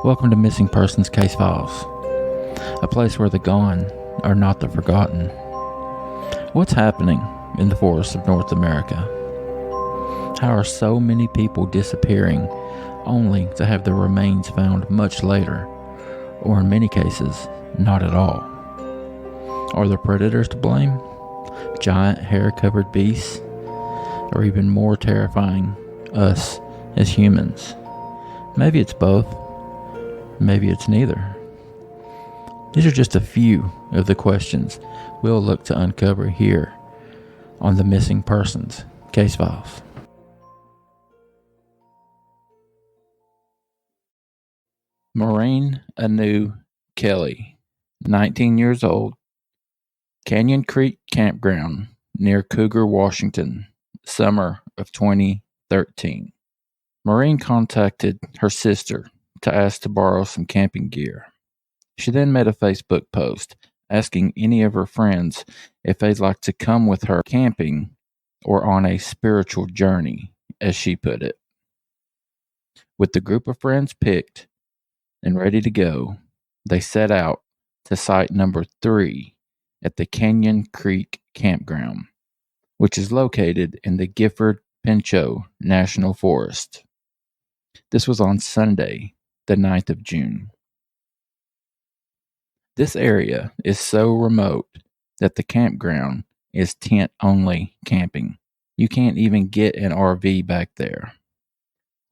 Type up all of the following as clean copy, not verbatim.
Welcome to Missing Persons Case Files, a place where the gone are not the forgotten. What's happening in the forests of North America? How are so many people disappearing only to have their remains found much later, or in many cases, not at all? Are the predators to blame? Giant hair-covered beasts? Or even more terrifying, us as humans? Maybe it's both. Maybe it's neither. These are just a few of the questions we'll look to uncover here on the Missing Persons Case Files. Maureen Anu Kelly, 19 years old, Canyon Creek Campground near Cougar, Washington, summer of 2013. Maureen contacted her sister to ask to borrow some camping gear. She then made a Facebook post asking any of her friends if they'd like to come with her camping or on a spiritual journey, as she put it. With the group of friends picked and ready to go, they set out to site number 3 at the Canyon Creek Campground, which is located in the Gifford-Pinchot National Forest. This was on Sunday, the 9th of June. This area is so remote that the campground is tent-only camping. You can't even get an RV back there.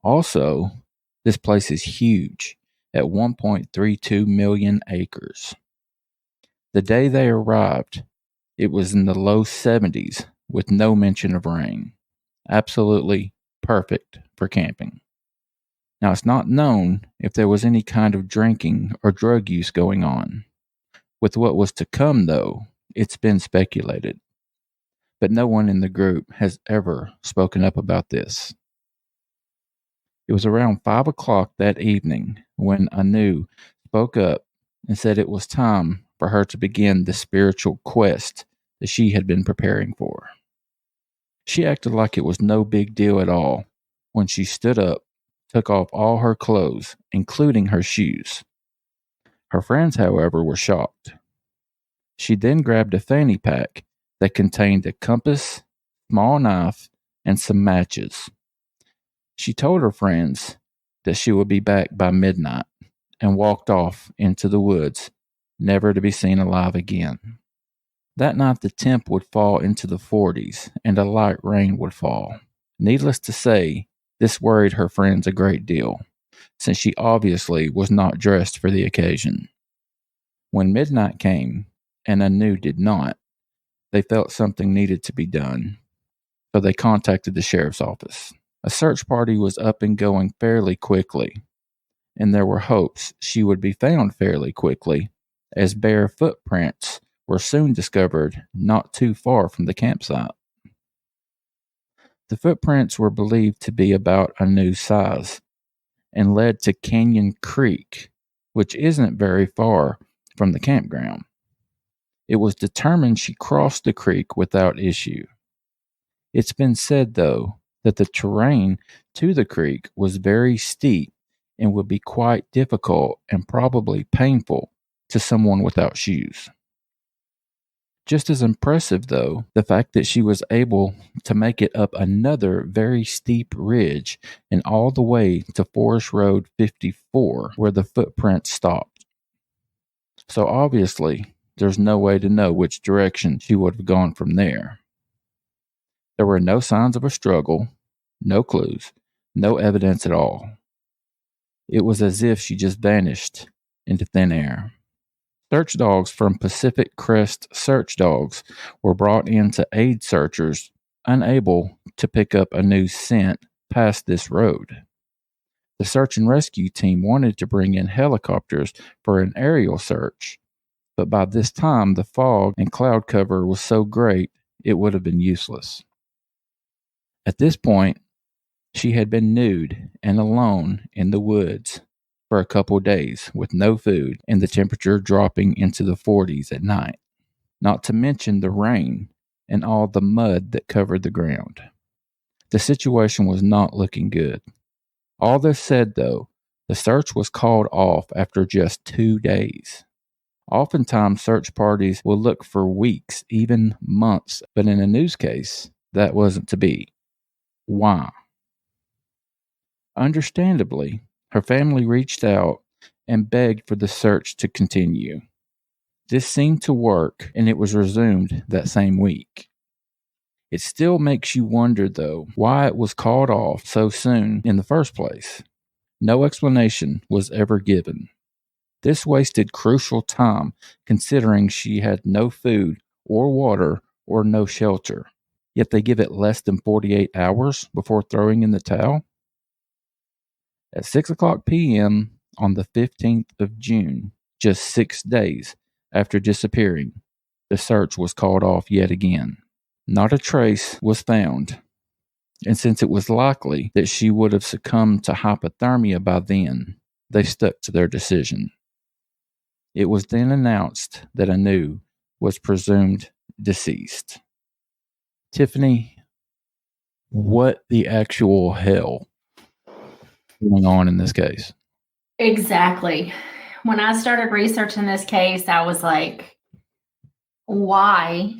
Also, this place is huge at 1.32 million acres. The day they arrived, it was in the low 70s with no mention of rain. Absolutely perfect for camping. Now, it's not known if there was any kind of drinking or drug use going on. With what was to come, though, it's been speculated. But no one in the group has ever spoken up about this. It was around 5 o'clock that evening when Anu spoke up and said it was time for her to begin the spiritual quest that she had been preparing for. She acted like it was no big deal at all when she stood up, took off all her clothes, including her shoes. Her friends, however, were shocked. She then grabbed a fanny pack that contained a compass, small knife, and some matches. She told her friends that she would be back by midnight and walked off into the woods, never to be seen alive again. That night the temp would fall into the 40s and a light rain would fall. Needless to say, this worried her friends a great deal, since she obviously was not dressed for the occasion. When midnight came, and Anu did not, they felt something needed to be done, so they contacted the sheriff's office. A search party was up and going fairly quickly, and there were hopes she would be found fairly quickly, as bare footprints were soon discovered not too far from the campsite. The footprints were believed to be about Anu's size and led to Canyon Creek, which isn't very far from the campground. It was determined she crossed the creek without issue. It's been said, though, that the terrain to the creek was very steep and would be quite difficult and probably painful to someone without shoes. Just as impressive, though, the fact that she was able to make it up another very steep ridge and all the way to Forest Road 54, where the footprints stopped. So obviously, there's no way to know which direction she would have gone from there. There were no signs of a struggle, no clues, no evidence at all. It was as if she just vanished into thin air. Search dogs from Pacific Crest Search Dogs were brought in to aid searchers unable to pick up a new scent past this road. The search and rescue team wanted to bring in helicopters for an aerial search, but by this time the fog and cloud cover was so great it would have been useless. At this point, she had been nude and alone in the woods for a couple days with no food and the temperature dropping into the 40s at night, not to mention the rain and all the mud that covered the ground. The situation was not looking good. All this said, though, The search was called off after just 2 days. Oftentimes, search parties will look for weeks, even months, but in a news case, that wasn't to be. Why? Understandably, her family reached out and begged for the search to continue. This seemed to work, and it was resumed that same week. It still makes you wonder, though, why it was called off so soon in the first place. No explanation was ever given. This wasted crucial time considering she had no food or water or no shelter. Yet they give it less than 48 hours before throwing in the towel. At 6:00 p.m. on the 15th of June, just 6 days after disappearing, the search was called off yet again. Not a trace was found, and since it was likely that she would have succumbed to hypothermia by then, they stuck to their decision. It was then announced that Anu was presumed deceased. Tiffany, what the actual hell is going on in this case? Exactly. When I started researching this case, I was like, why?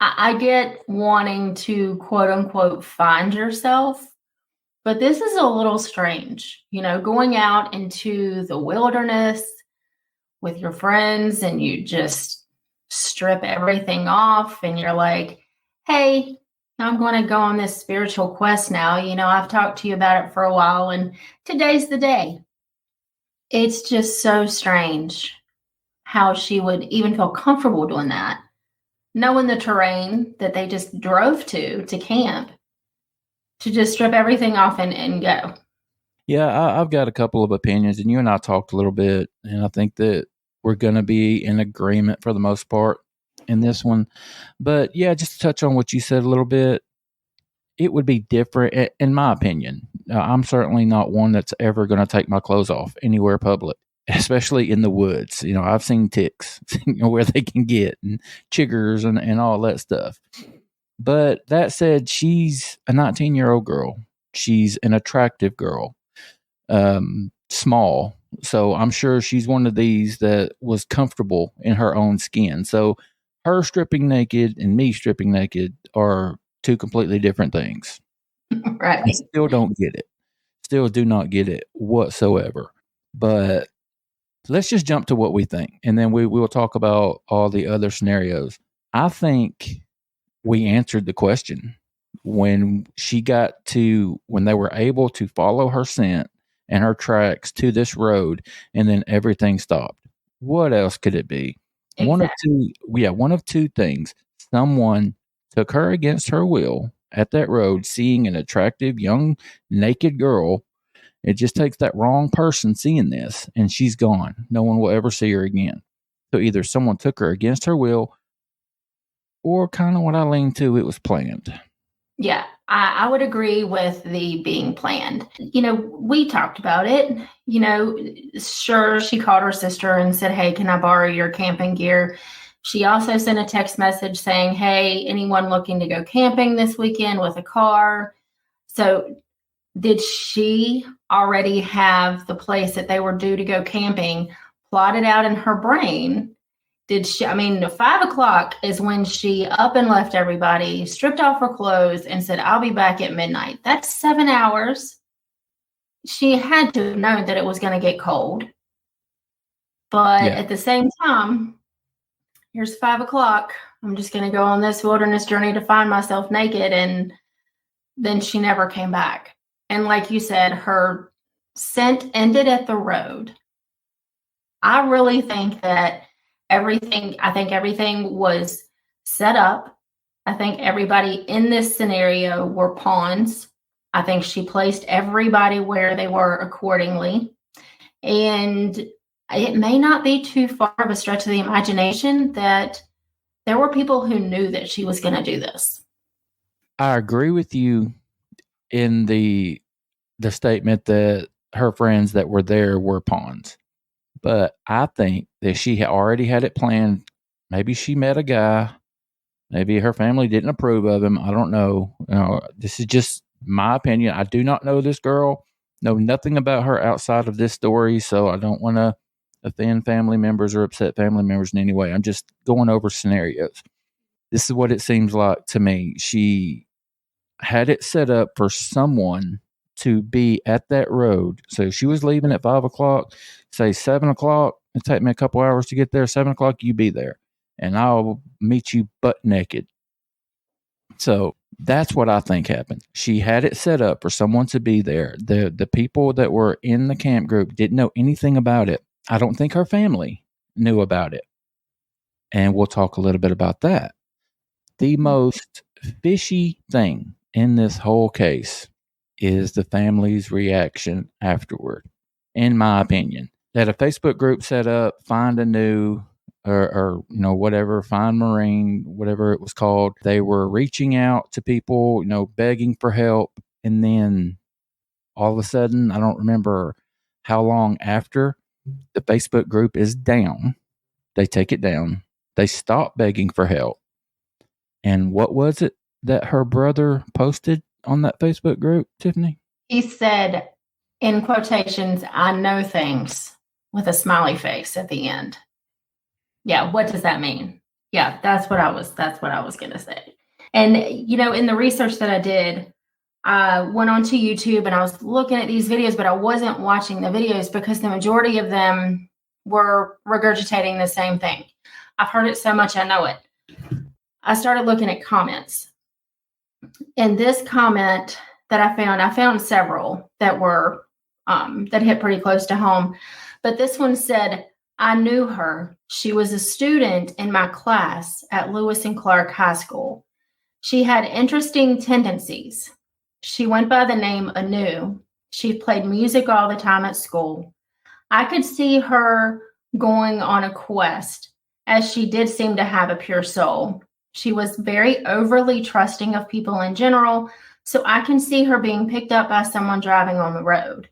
I get wanting to quote unquote find yourself, but this is a little strange. Going out into the wilderness with your friends and you just strip everything off and you're like, hey, I'm going to go on this spiritual quest now. I've talked to you about it for a while and today's the day. It's just so strange how she would even feel comfortable doing that, knowing the terrain that they just drove to camp, to just strip everything off and go. Yeah, I've got a couple of opinions, and you and I talked a little bit, and I think that we're going to be in agreement for the most part in this one. But yeah, just to touch on what you said a little bit, it would be different, in my opinion. I'm certainly not one that's ever going to take my clothes off anywhere public, especially in the woods. I've seen ticks where they can get, and chiggers and all that stuff. But that said, she's a 19-year-old girl. She's an attractive girl. Small. So I'm sure she's one of these that was comfortable in her own skin. So her stripping naked and me stripping naked are two completely different things. Right. I still don't get it. Still do not get it whatsoever. But let's just jump to what we think. And then we will talk about all the other scenarios. I think we answered the question when they were able to follow her scent and her tracks to this road, and then everything stopped. What else could it be? Exactly. One of two things. Someone took her against her will at that road, seeing an attractive young naked girl. It just takes that wrong person seeing this, and she's gone. No one will ever see her again. So either someone took her against her will, or kind of what I lean to, it was planned. Yeah, I would agree with the being planned. We talked about it. Sure, she called her sister and said, hey, can I borrow your camping gear? She also sent a text message saying, hey, anyone looking to go camping this weekend with a car? So did she already have the place that they were due to go camping plotted out in her brain? 5:00 is when she up and left everybody, stripped off her clothes, and said, I'll be back at midnight. That's 7 hours. She had to have known that it was going to get cold. But At the same time, here's 5:00. I'm just going to go on this wilderness journey to find myself naked. And then she never came back. And like you said, her scent ended at the road. I really think that everything was set up. I think everybody in this scenario were pawns. I think she placed everybody where they were accordingly. And it may not be too far of a stretch of the imagination that there were people who knew that she was going to do this. I agree with you in the statement that her friends that were there were pawns. But I think that she had already had it planned. Maybe she met a guy. Maybe her family didn't approve of him. I don't know. This is just my opinion. I do not know this girl. Know nothing about her outside of this story, so I don't want to offend family members or upset family members in any way. I'm just going over scenarios. This is what it seems like to me. She had it set up for someone to be at that road. So she was leaving at 5 o'clock, say 7 o'clock. It'll take me a couple hours to get there. 7 o'clock, you be there, and I'll meet you butt naked. So that's what I think happened. She had it set up for someone to be there. The people that were in the camp group didn't know anything about it. I don't think her family knew about it. And we'll talk a little bit about that. The most fishy thing in this whole case is the family's reaction afterward, in my opinion. They had a Facebook group set up, find a new or whatever, find Maureen, whatever it was called. They were reaching out to people, begging for help. And then all of a sudden, I don't remember how long after, the Facebook group is down. They take it down. They stop begging for help. And what was it that her brother posted on that Facebook group, Tiffany? He said, in quotations, "I know things," with a smiley face at the end. Yeah, what does that mean? Yeah, that's what I was going to say. And in the research that I did, I went onto YouTube and I was looking at these videos, but I wasn't watching the videos because the majority of them were regurgitating the same thing. I've heard it so much, I know it. I started looking at comments. And this comment that I found several that were that hit pretty close to home. But this one said, "I knew her. She was a student in my class at Lewis and Clark High School. She had interesting tendencies. She went by the name Anu. She played music all the time at school. I could see her going on a quest, as she did seem to have a pure soul. She was very overly trusting of people in general, so I can see her being picked up by someone driving on the road.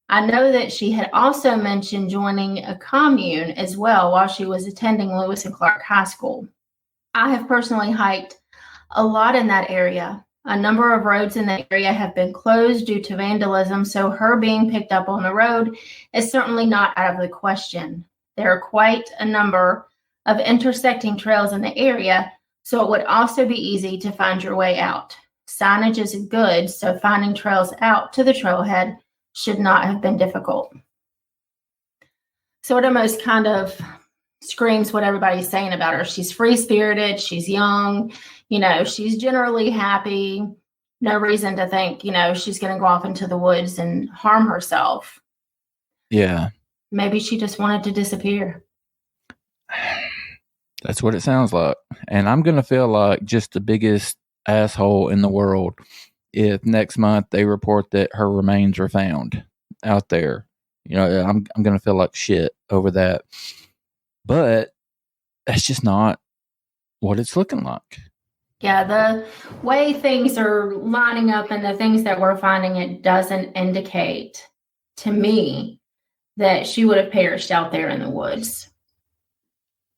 I know that she had also mentioned joining a commune as well while she was attending Lewis and Clark High School. I have personally hiked a lot in that area. A number of roads in the area have been closed due to vandalism, so her being picked up on the road is certainly not out of the question. There are quite a number of intersecting trails in the area, so it would also be easy to find your way out. Signage is good, so finding trails out to the trailhead should not have been difficult." So it almost kind of screams what everybody's saying about her. She's free-spirited, she's young, she's generally happy. No reason to think, she's going to go off into the woods and harm herself. Yeah. Maybe she just wanted to disappear. That's what it sounds like. And I'm going to feel like just the biggest asshole in the world if next month they report that her remains are found out there. I'm going to feel like shit over that. But that's just not what it's looking like. Yeah, the way things are lining up and the things that we're finding, it doesn't indicate to me that she would have perished out there in the woods.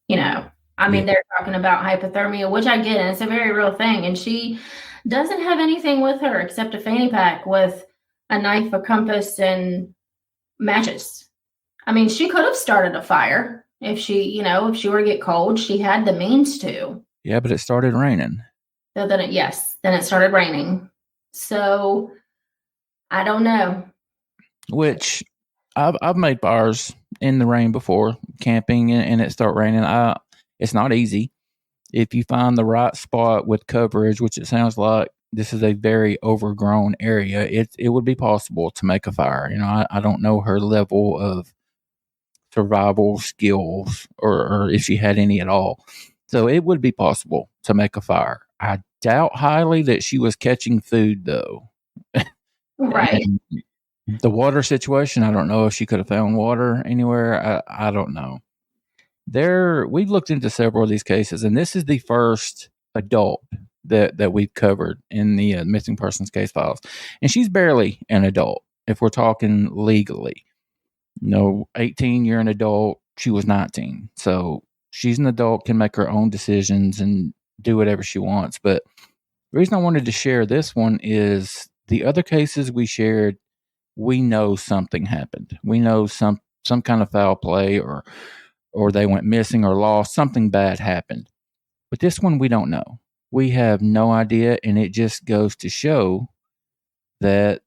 They're talking about hypothermia, which I get, and it's a very real thing. And she doesn't have anything with her except a fanny pack with a knife, a compass, and matches. She could have started a fire if she were to get cold. She had the means to. Yeah, but it started raining. So then it started raining. So I don't know. Which I've made fires in the rain before, camping, and it start raining. It's not easy. If you find the right spot with coverage, which it sounds like this is a very overgrown area, it would be possible to make a fire. I don't know her level of survival skills or if she had any at all. So it would be possible to make a fire. I doubt highly that she was catching food, though. Right. The water situation, I don't know if she could have found water anywhere. I don't know. We've looked into several of these cases, and this is the first adult that we've covered in the missing persons case files. And she's barely an adult if we're talking legally. 18, you're an adult. She was 19. So she's an adult, can make her own decisions and do whatever she wants. But the reason I wanted to share this one is the other cases we shared we know something happened. We know some kind of foul play, or they went missing or lost. Something bad happened. But this one, we don't know. We have no idea, and it just goes to show that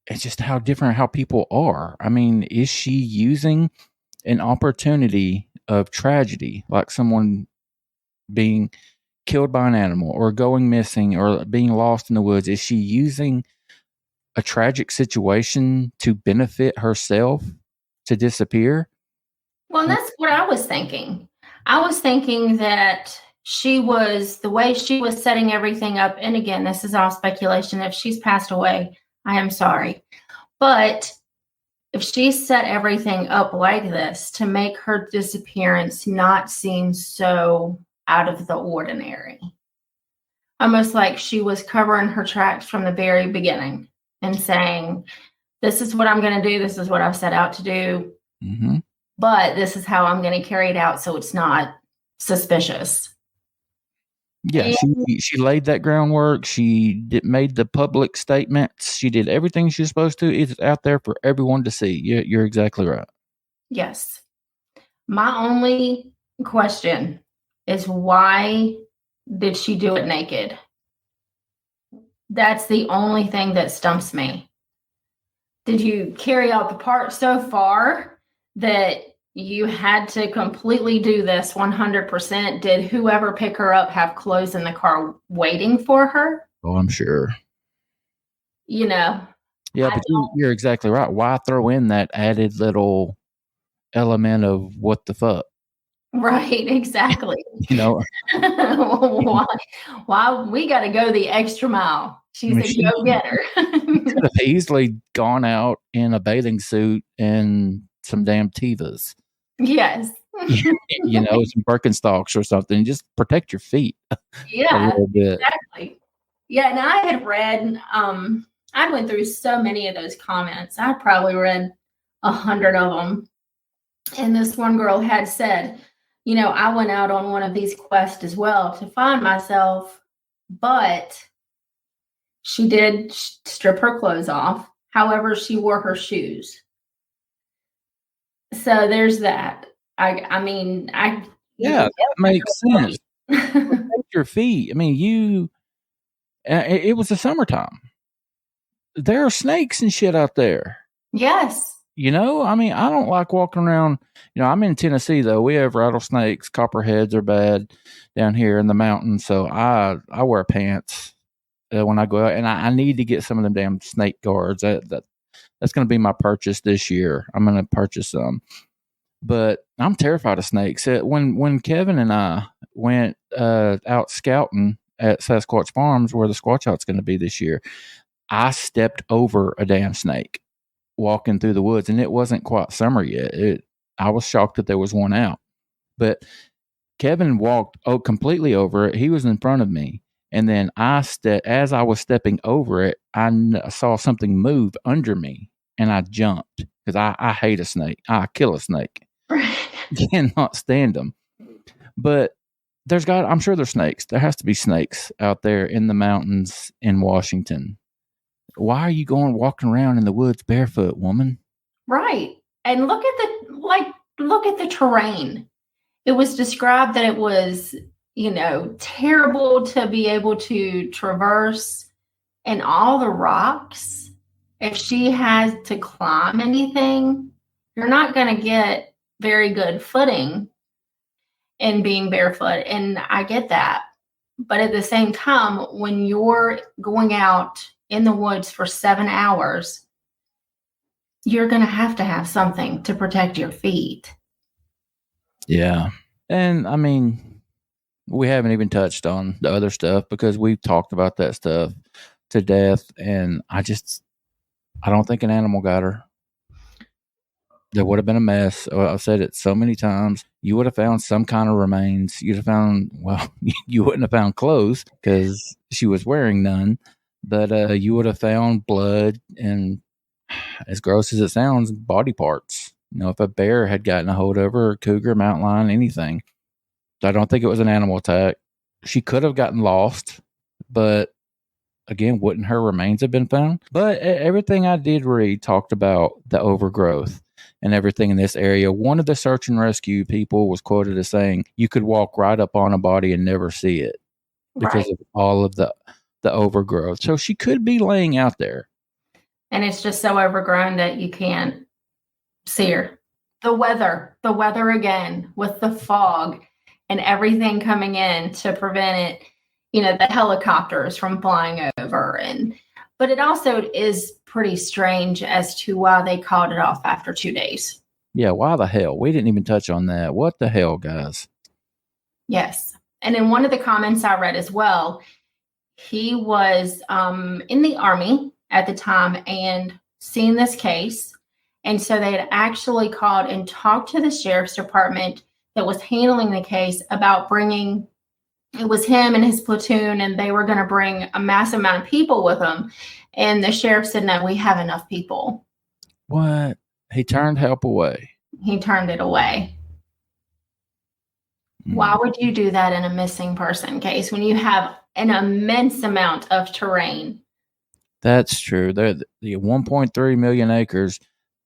it's just how different how people are. I mean, is she using an opportunity of tragedy, like someone being killed by an animal or going missing or being lost in the woods? Is she using a tragic situation to benefit herself to disappear? Well, that's what I was thinking. I was thinking that the way she was setting everything up, and again, this is all speculation. If she's passed away, I am sorry. But if she set everything up like this to make her disappearance not seem so out of the ordinary, almost like she was covering her tracks from the very beginning and saying, this is what I'm going to do. This is what I've set out to do. Mm-hmm. But this is how I'm going to carry it out so it's not suspicious. Yeah, she laid that groundwork. She made the public statements. She did everything she was supposed to. It's out there for everyone to see. You're exactly right. Yes. My only question is, why did she do it naked? That's the only thing that stumps me. Did you carry out the part so far that you had to completely do this 100%? Did whoever pick her up have clothes in the car waiting for her? Oh, I'm sure. You know. Yeah, but you're exactly right. Why throw in that added little element of what the fuck? Right, exactly. You know, why we got to go the extra mile? She's a go-getter. Could have easily gone out in a bathing suit and some damn Tevas. Yes. You know, some Birkenstocks or something. Just protect your feet. Yeah, a little bit. Exactly. Yeah, and I had read, I went through so many of those comments. I probably read 100 of them. And this one girl had said, you know, I went out on one of these quests as well to find myself, but she did strip her clothes off. However, she wore her shoes. So there's that. Yeah, that makes sense. Protect your feet. I mean, it was the summertime. There are snakes and shit out there. Yes. You know, I mean, I don't like walking around. You know, I'm in Tennessee though. We have rattlesnakes. Copperheads are bad down here in the mountains. So I wear pants when I go out, and I need to get some of them damn snake guards. That's going to be my purchase this year. I'm going to purchase some. But I'm terrified of snakes. When Kevin and I went out scouting at Sasquatch Farms, where the Squatch Out's going to be this year, I stepped over a damn snake walking through the woods, and it wasn't quite summer yet. I was shocked that there was one out. But Kevin walked completely over it. He was in front of me. And then as I was stepping over it, I saw something move under me, and I jumped because I hate a snake. I kill a snake. Cannot stand them. But I'm sure there's snakes. There has to be snakes out there in the mountains in Washington. Why are you walking around in the woods barefoot, woman? Right. And look at the terrain. It was described that it was, you know, terrible to be able to traverse, and all the rocks. If she has to climb anything, you're not going to get very good footing in being barefoot. And I get that. But at the same time, when you're going out in the woods for 7 hours, you're going to have something to protect your feet. Yeah. And I mean, we haven't even touched on the other stuff because we've talked about that stuff to death. And I don't think an animal got her. There would have been a mess. I've said it so many times. You would have found some kind of remains. You'd have found, well, you wouldn't have found clothes because she was wearing none. But you would have found blood and, as gross as it sounds, body parts. You know, if a bear had gotten a hold of her, or cougar, mountain lion, anything. I don't think it was an animal attack. She could have gotten lost, but again, wouldn't her remains have been found? But everything I did read talked about the overgrowth and everything in this area. One of the search and rescue people was quoted as saying, "You could walk right up on a body and never see it because Right. of all of the overgrowth." So she could be laying out there. And it's just so overgrown that you can't see her. The weather again with the fog and everything coming in to prevent it, the helicopters from flying over. But it also is pretty strange as to why they called it off after 2 days. Yeah, why the hell? We didn't even touch on that. What the hell, guys? Yes. And in one of the comments I read as well, he was in the Army at the time and seen this case. And so they had actually called and talked to the sheriff's department that was handling the case about bringing, it was him and his platoon, and they were going to bring a massive amount of people with them. And the sheriff said, no, we have enough people. What? He turned help away. He turned it away. Why would you do that in a missing person case when you have an immense amount of terrain? That's true. They're the 1.3 million acres.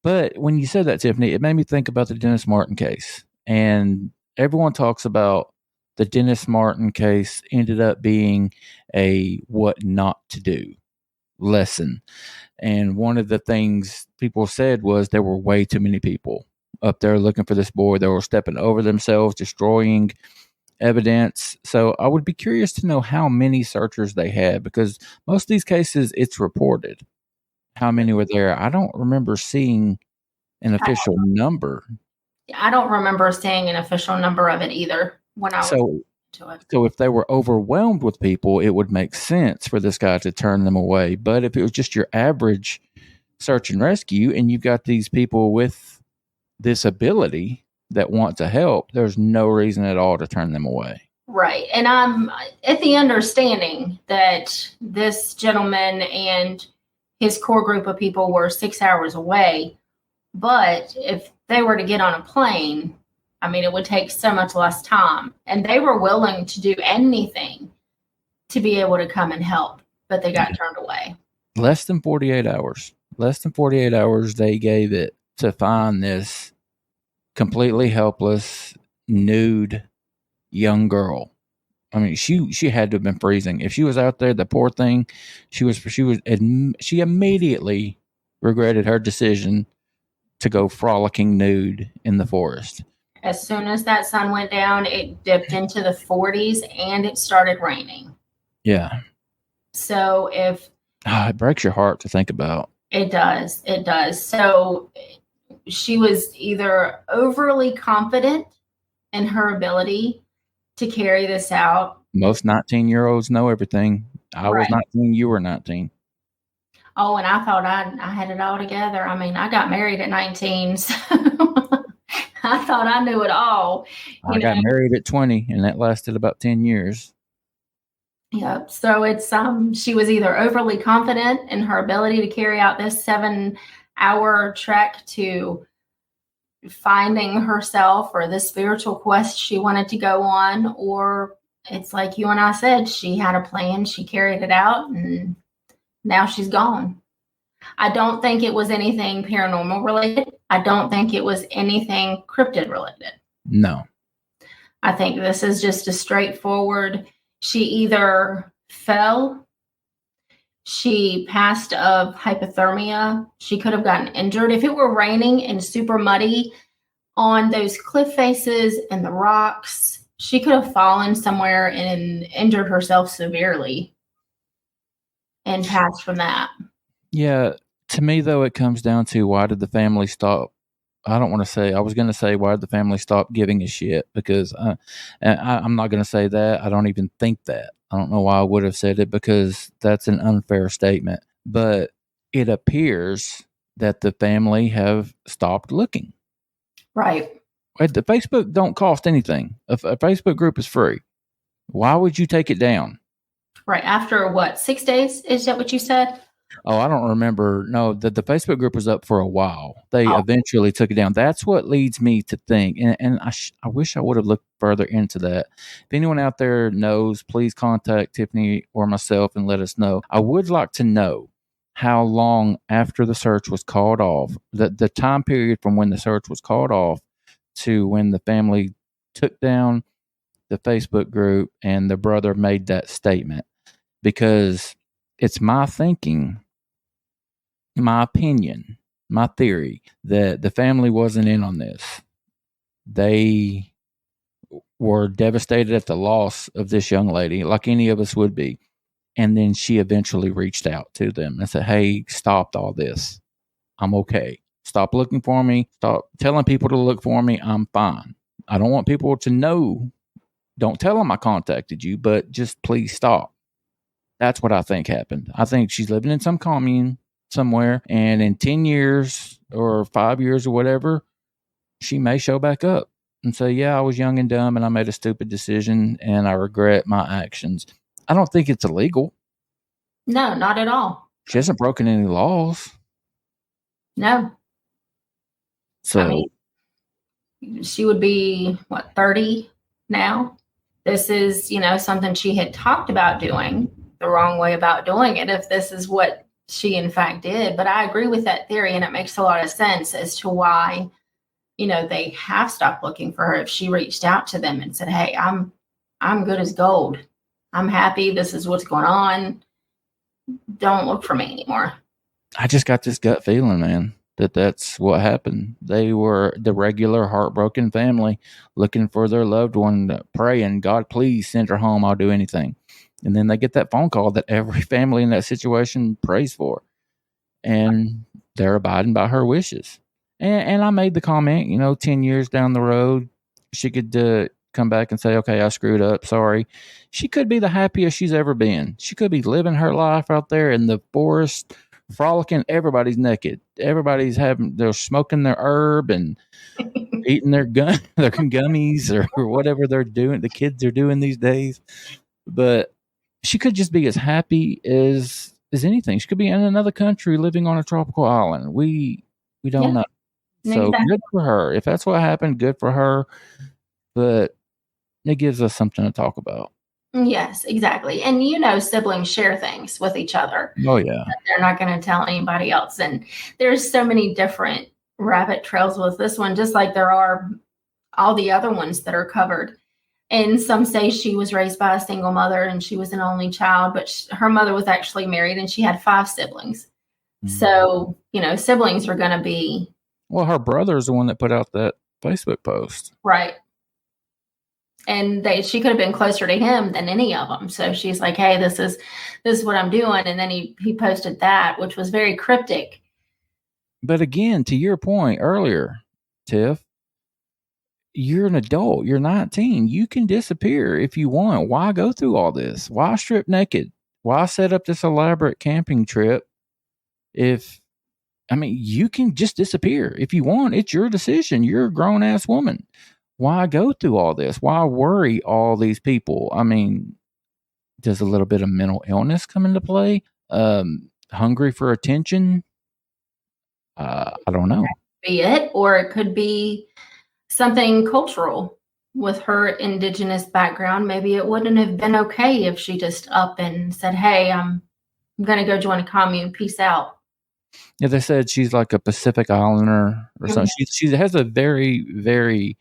But when you said that, Tiffany, it made me think about the Dennis Martin case. And everyone talks about the Dennis Martin case ended up being a what not to do lesson. And one of the things people said was there were way too many people up there looking for this boy. They were stepping over themselves, destroying evidence. So I would be curious to know how many searchers they had, because most of these cases it's reported how many were there. I don't remember seeing an official number. I don't remember seeing an official number of it either when I was to it. So if they were overwhelmed with people, it would make sense for this guy to turn them away. But if it was just your average search and rescue and you've got these people with this ability that want to help, there's no reason at all to turn them away. Right. And I'm at the understanding that this gentleman and his core group of people were 6 hours away. But if they were to get on a plane, I mean, it would take so much less time. And they were willing to do anything to be able to come and help, but they got turned away. Less than 48 hours. Less than 48 hours they gave it to find this completely helpless, nude young girl. I mean, she had to have been freezing. If she was out there, the poor thing, she immediately regretted her decision to go frolicking nude in the forest. As soon as that sun went down, it dipped into the 40s and it started raining. Yeah. So it breaks your heart to think about. It does. It does. So she was either overly confident in her ability to carry this out. Most 19-year-olds know everything. I was 19, you were 19. Oh, and I thought I had it all together. I mean, I got married at 19, so I thought I knew it all. I got married at 20, and that lasted about 10 years. Yep. So it's she was either overly confident in her ability to carry out this 7-hour trek to finding herself or the spiritual quest she wanted to go on, or it's like you and I said, she had a plan, she carried it out, and now she's gone. I don't think it was anything paranormal related. I don't think it was anything cryptid related. No. I think this is just a straightforward, she either fell, she passed of hypothermia, she could have gotten injured. If it were raining and super muddy on those cliff faces and the rocks, she could have fallen somewhere and injured herself severely and passed from that. Yeah. To me, though, it comes down to why did the family stop? I was going to say, why did the family stop giving a shit? Because I'm not going to say that. I don't even think that. I don't know why I would have said it, because that's an unfair statement. But it appears that the family have stopped looking. Right. The Facebook don't cost anything. A Facebook group is free. Why would you take it down? Right. After what, 6 days? Is that what you said? Oh, I don't remember. No, the Facebook group was up for a while. They Oh, eventually took it down. That's what leads me to think, and I wish I would have looked further into that. If anyone out there knows, please contact Tiffany or myself and let us know. I would like to know how long after the search was called off, the time period from when the search was called off to when the family took down the Facebook group and the brother made that statement, because it's my thinking, my opinion, my theory that the family wasn't in on this. They were devastated at the loss of this young lady, like any of us would be. And then she eventually reached out to them and said, "Hey, stop all this. I'm okay. Stop looking for me. Stop telling people to look for me. I'm fine. I don't want people to know. Don't tell them I contacted you, but just please stop." That's what I think happened. I think she's living in some commune somewhere, and in 10 years or 5 years or whatever, she may show back up and say, "Yeah, I was young and dumb and I made a stupid decision and I regret my actions." I don't think it's illegal. no, not at all. She hasn't broken any laws. No. I So, mean, she would be, what, 30 now? This is, something she had talked about doing, the wrong way about doing it, if this is what she in fact did. But I agree with that theory, and it makes a lot of sense as to why, they have stopped looking for her. If she reached out to them and said, "Hey, I'm good as gold. I'm happy. This is what's going on. Don't look for me anymore." I just got this gut feeling, man, that that's what happened. They were the regular heartbroken family looking for their loved one, praying, "God, please send her home. I'll do anything." And then they get that phone call that every family in that situation prays for, and they're abiding by her wishes. And I made the comment, 10 years down the road, she could come back and say, "Okay, I screwed up. Sorry." She could be the happiest she's ever been. She could be living her life out there in the forest, frolicking. Everybody's naked. They're smoking their herb and eating their gummies or whatever they're doing. The kids are doing these days. But she could just be as happy as anything. She could be in another country living on a tropical island. We don't Yeah, know. So exactly. good for her. If that's what happened, good for her. But it gives us something to talk about. Yes, exactly. And siblings share things with each other. Oh yeah. They're not going to tell anybody else. And there's so many different rabbit trails with this one, just like there are all the other ones that are covered. And some say she was raised by a single mother and she was an only child, but her mother was actually married and she had 5 siblings. So, siblings are going to be Well, her brother is the one that put out that Facebook post. right. And she could have been closer to him than any of them. So she's like, "Hey, this is what I'm doing." And then he posted that, which was very cryptic. But again, to your point earlier, Tiff, you're an adult. You're 19. You can disappear if you want. Why go through all this? Why strip naked? Why set up this elaborate camping trip if you can just disappear if you want. It's your decision. You're a grown ass woman. Why go through all this? Why worry all these people? Does a little bit of mental illness come into play? Hungry for attention? I don't know. Be it, or it could be something cultural with her indigenous background. Maybe it wouldn't have been okay if she just up and said, "Hey, I'm going to go join a commune. Peace out." Yeah, they said she's like a Pacific Islander or something. She has a very, very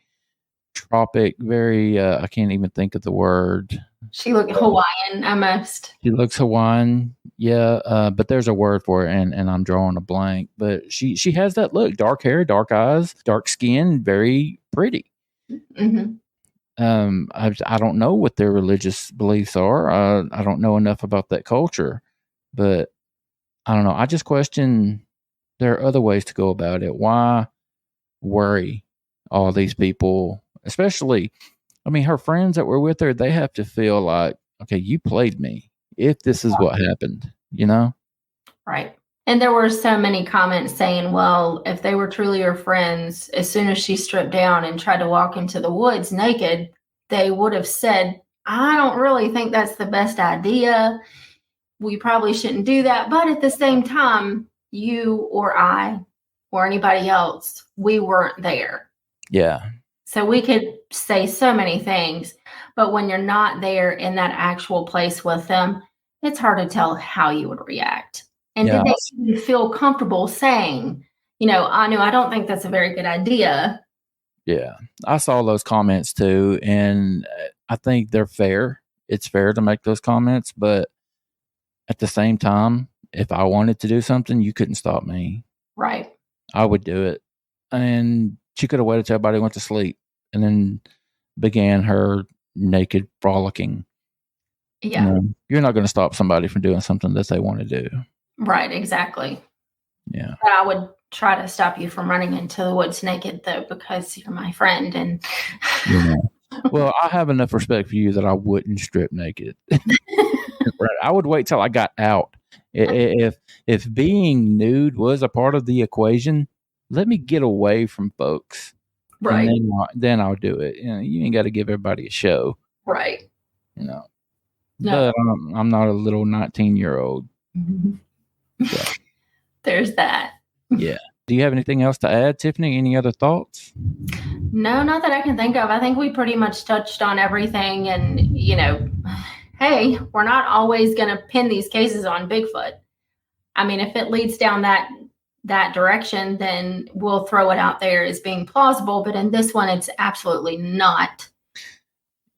tropic, very I can't even think of the word. She looked Hawaiian almost. She looks Hawaiian, yeah, but there's a word for it, and I'm drawing a blank. But she has that look: dark hair, dark eyes, dark skin, very pretty. Mm-hmm. I don't know what their religious beliefs are. I don't know enough about that culture, but I don't know. I just question. There are other ways to go about it. Why worry all these people, especially? Her friends that were with her, they have to feel like, okay, you played me. If this is what happened, Right. And there were so many comments saying, well, if they were truly her friends, as soon as she stripped down and tried to walk into the woods naked, they would have said, "I don't really think that's the best idea. we probably shouldn't do that. But at the same time, you or I or anybody else, we weren't there. Yeah. So we could say so many things, but when you're not there in that actual place with them, it's hard to tell how you would react. And Yeah. did they even feel comfortable saying, I don't think that's a very good idea. Yeah. I saw those comments too, and I think they're fair. It's fair to make those comments, but at the same time, if I wanted to do something, you couldn't stop me. Right. I would do it. And she could have waited till everybody went to sleep and then began her naked frolicking. Yeah. You're not going to stop somebody from doing something that they want to do. Right, exactly. Yeah. But I would try to stop you from running into the woods naked, though, because you're my friend. And well, I have enough respect for you that I wouldn't strip naked. I would wait till I got out. If being nude was a part of the equation, let me get away from folks, right. And then I'll do it. You ain't got to give everybody a show, right? No. But I'm not a little 19-year-old. So. There's that. Yeah. Do you have anything else to add, Tiffany? Any other thoughts? No, not that I can think of. I think we pretty much touched on everything. And, hey, we're not always going to pin these cases on Bigfoot. I mean, if it leads down that direction, then we'll throw it out there as being plausible. But in this one, it's absolutely not.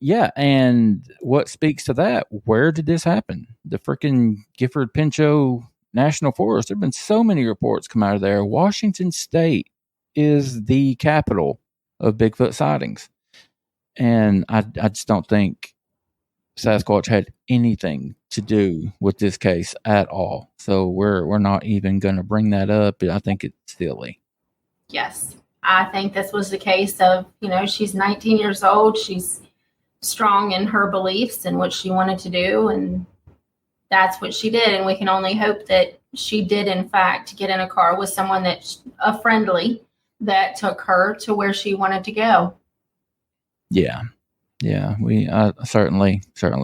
Yeah, and what speaks to that? Where did this happen? The freaking Gifford Pinchot National Forest. There have been so many reports come out of there. Washington State is the capital of Bigfoot sightings. And I just don't think Sasquatch had anything to do with this case at all. So we're not even going to bring that up. I think it's silly. Yes. I think this was the case of, she's 19 years old. She's strong in her beliefs and what she wanted to do, and that's what she did. And we can only hope that she did in fact get in a car with someone that's a friendly that took her to where she wanted to go. I certainly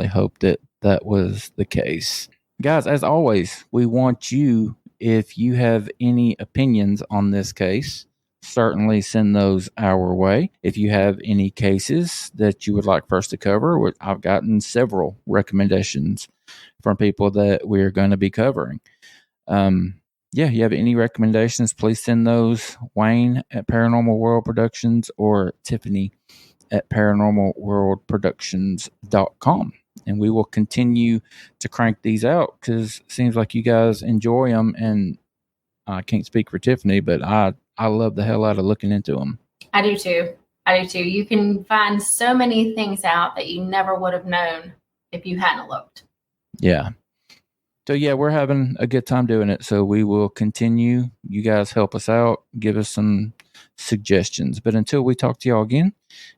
hope that was the case. Guys, as always, we want you, if you have any opinions on this case, certainly send those our way. If you have any cases that you would like for us to cover, I've gotten several recommendations from people that we're going to be covering. You have any recommendations, please send those. Wayne at Paranormal World Productions or Tiffany at paranormalworldproductions.com. And we will continue to crank these out because it seems like you guys enjoy them. And I can't speak for Tiffany, but I love the hell out of looking into them. I do too. You can find so many things out that you never would have known if you hadn't looked. Yeah. So, we're having a good time doing it. So we will continue. You guys help us out. Give us some suggestions. But until we talk to y'all again,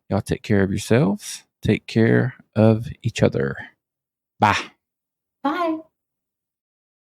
y'all take care of yourselves. Take care of each other. Bye. Bye.